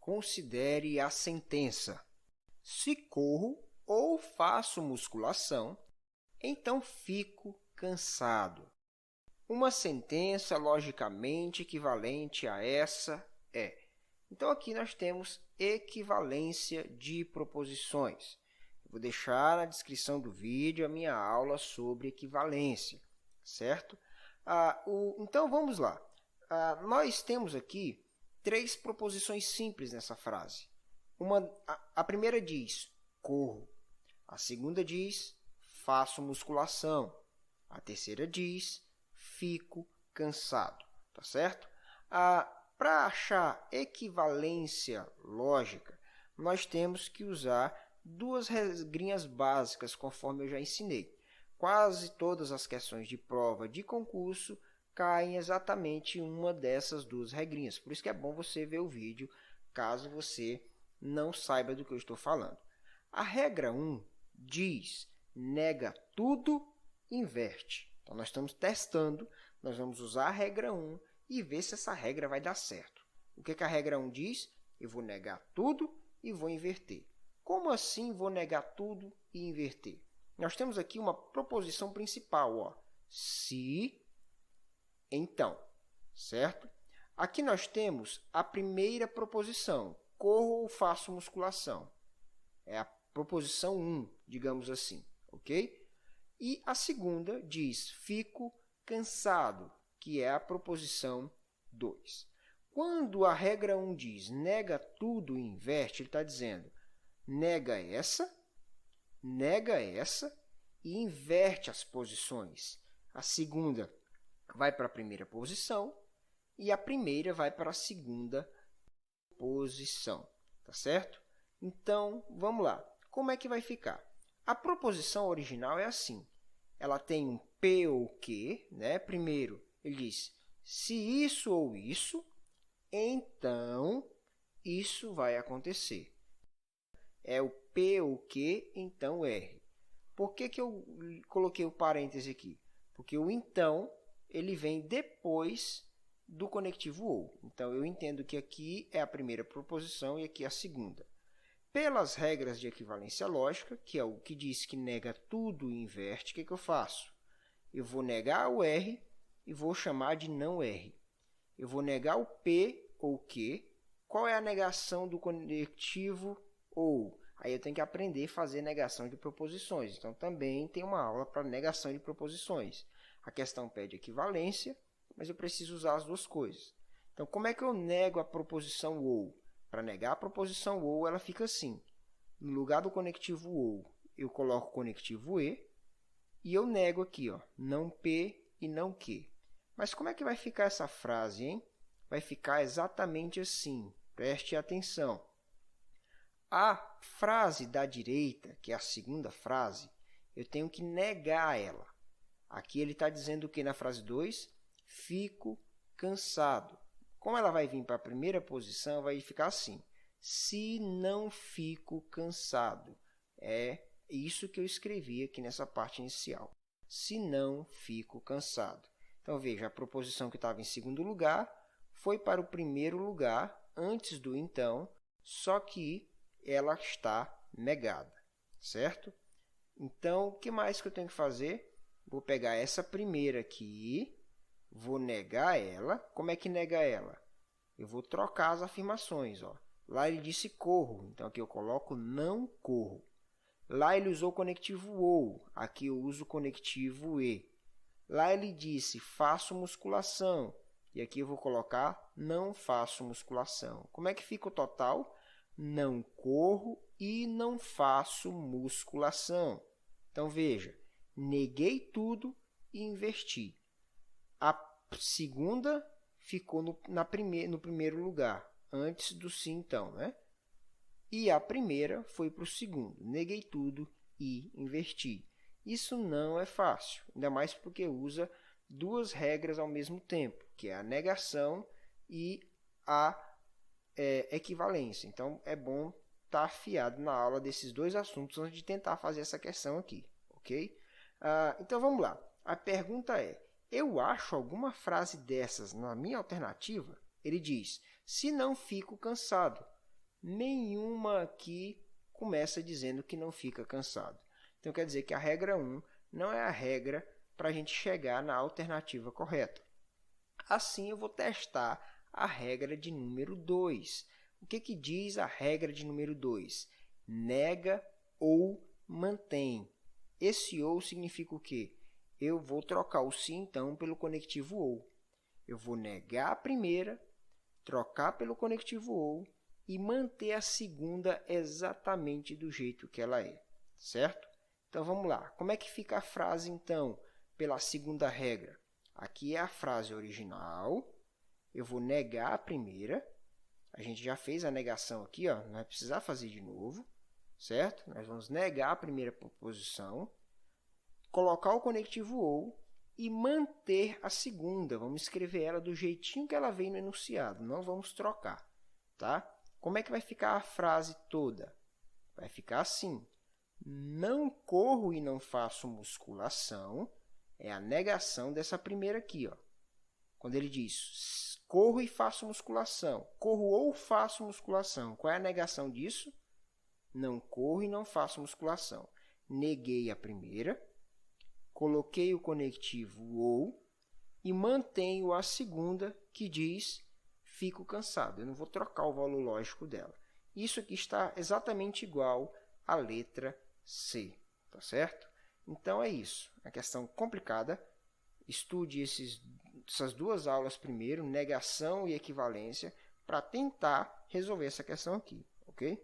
Considere a sentença. Se corro ou faço musculação, então fico cansado. Uma sentença logicamente equivalente a essa é. Então, aqui nós temos equivalência de proposições. Eu vou deixar na descrição do vídeo a minha aula sobre equivalência, certo? Então, vamos lá. Nós temos aqui 3 proposições simples nessa frase. A primeira diz, corro. A segunda diz, faço musculação. A terceira diz, fico cansado. Tá certo? Para achar equivalência lógica, nós temos que usar 2 regrinhas básicas, conforme eu já ensinei. Quase todas as questões de prova de concurso caem exatamente em uma dessas 2 regrinhas. Por isso que é bom você ver o vídeo, caso você não saiba do que eu estou falando. A regra 1 diz, nega tudo, inverte. Então, nós estamos testando, nós vamos usar a regra 1 e ver se essa regra vai dar certo. O que a regra 1 diz? Eu vou negar tudo e vou inverter. Como assim vou negar tudo e inverter? Nós temos aqui uma proposição principal, ó. Se, então, certo? Aqui nós temos a primeira proposição, corro ou faço musculação. É a proposição 1, digamos assim, ok? E a segunda diz, fico cansado, que é a proposição 2. Quando a regra 1 diz, nega tudo e inverte, ele está dizendo, nega essa e inverte as posições. A segunda vai para a primeira posição e a primeira vai para a segunda posição, tá certo? Então, vamos lá. Como é que vai ficar? A proposição original é assim. Ela tem um P ou Q, né? Primeiro, ele diz, se isso ou isso, então isso vai acontecer. É o P ou Q, então R. Por que eu coloquei o parêntese aqui? Porque o então ele vem depois do conectivo ou. Então, eu entendo que aqui é a primeira proposição e aqui a segunda. Pelas regras de equivalência lógica, que é o que diz que nega tudo e inverte, o que eu faço? Eu vou negar o R e vou chamar de não R. Eu vou negar o P ou Q. Qual é a negação do conectivo ou? Aí eu tenho que aprender a fazer negação de proposições. Então, também tem uma aula para negação de proposições. A questão pede equivalência, mas eu preciso usar as 2 coisas. Então, como é que eu nego a proposição ou? Para negar a proposição ou, ela fica assim. No lugar do conectivo ou, eu coloco o conectivo e eu nego aqui, ó, não P e não Q. Mas como é que vai ficar essa frase, hein? Vai ficar exatamente assim. Preste atenção. A frase da direita, que é a segunda frase, eu tenho que negar ela. Aqui ele está dizendo o que na frase 2? Fico cansado. Como ela vai vir para a primeira posição, vai ficar assim. Se não fico cansado. É isso que eu escrevi aqui nessa parte inicial. Se não fico cansado. Então, veja, a proposição que estava em segundo lugar foi para o primeiro lugar, antes do então, só que ela está negada, certo? Então, o que mais que eu tenho que fazer? Vou pegar essa primeira aqui, vou negar ela. Como é que nega ela? Eu vou trocar as afirmações. Ó. Lá ele disse corro, então aqui eu coloco não corro. Lá ele usou o conectivo ou, aqui eu uso o conectivo e. Lá ele disse faço musculação, e aqui eu vou colocar não faço musculação. Como é que fica o total? Não corro e não faço musculação. Então, veja, neguei tudo e inverti. A segunda ficou no primeiro lugar, antes do sim, então, né? E a primeira foi para o segundo. Neguei tudo e inverti. Isso não é fácil, ainda mais porque usa 2 regras ao mesmo tempo, que é a negação e a equivalência. Então, é bom estar afiado na aula desses 2 assuntos antes de tentar fazer essa questão aqui, ok? Então, vamos lá. A pergunta é, eu acho alguma frase dessas na minha alternativa? Ele diz, se não fico cansado. nenhuma aqui começa dizendo que não fica cansado. Então, quer dizer que a regra 1 não é a regra para a gente chegar na alternativa correta. Assim, eu vou testar a regra de número 2. O que diz a regra de número 2? Nega ou mantém. Esse ou significa o quê? Eu vou trocar o se, então, pelo conectivo ou. Eu vou negar a primeira, trocar pelo conectivo ou e manter a segunda exatamente do jeito que ela é, certo? Então, vamos lá. Como é que fica a frase, então, pela segunda regra? Aqui é a frase original. Eu vou negar a primeira. A gente já fez a negação aqui, ó, não vai precisar fazer de novo, certo? Nós vamos negar a primeira proposição, colocar o conectivo ou e manter a segunda. Vamos escrever ela do jeitinho que ela vem no enunciado, não vamos trocar, tá? Como é que vai ficar a frase toda? Vai ficar assim: não corro e não faço musculação, é a negação dessa primeira aqui, ó. Quando ele diz, corro e faço musculação, corro ou faço musculação, qual é a negação disso? Não corro e não faço musculação. Neguei a primeira, coloquei o conectivo ou e mantenho a segunda, que diz, fico cansado. Eu não vou trocar o valor lógico dela. Isso aqui está exatamente igual à letra C, tá certo? Então, é isso. É uma questão complicada. Estude essas duas aulas primeiro, negação e equivalência, para tentar resolver essa questão aqui, ok?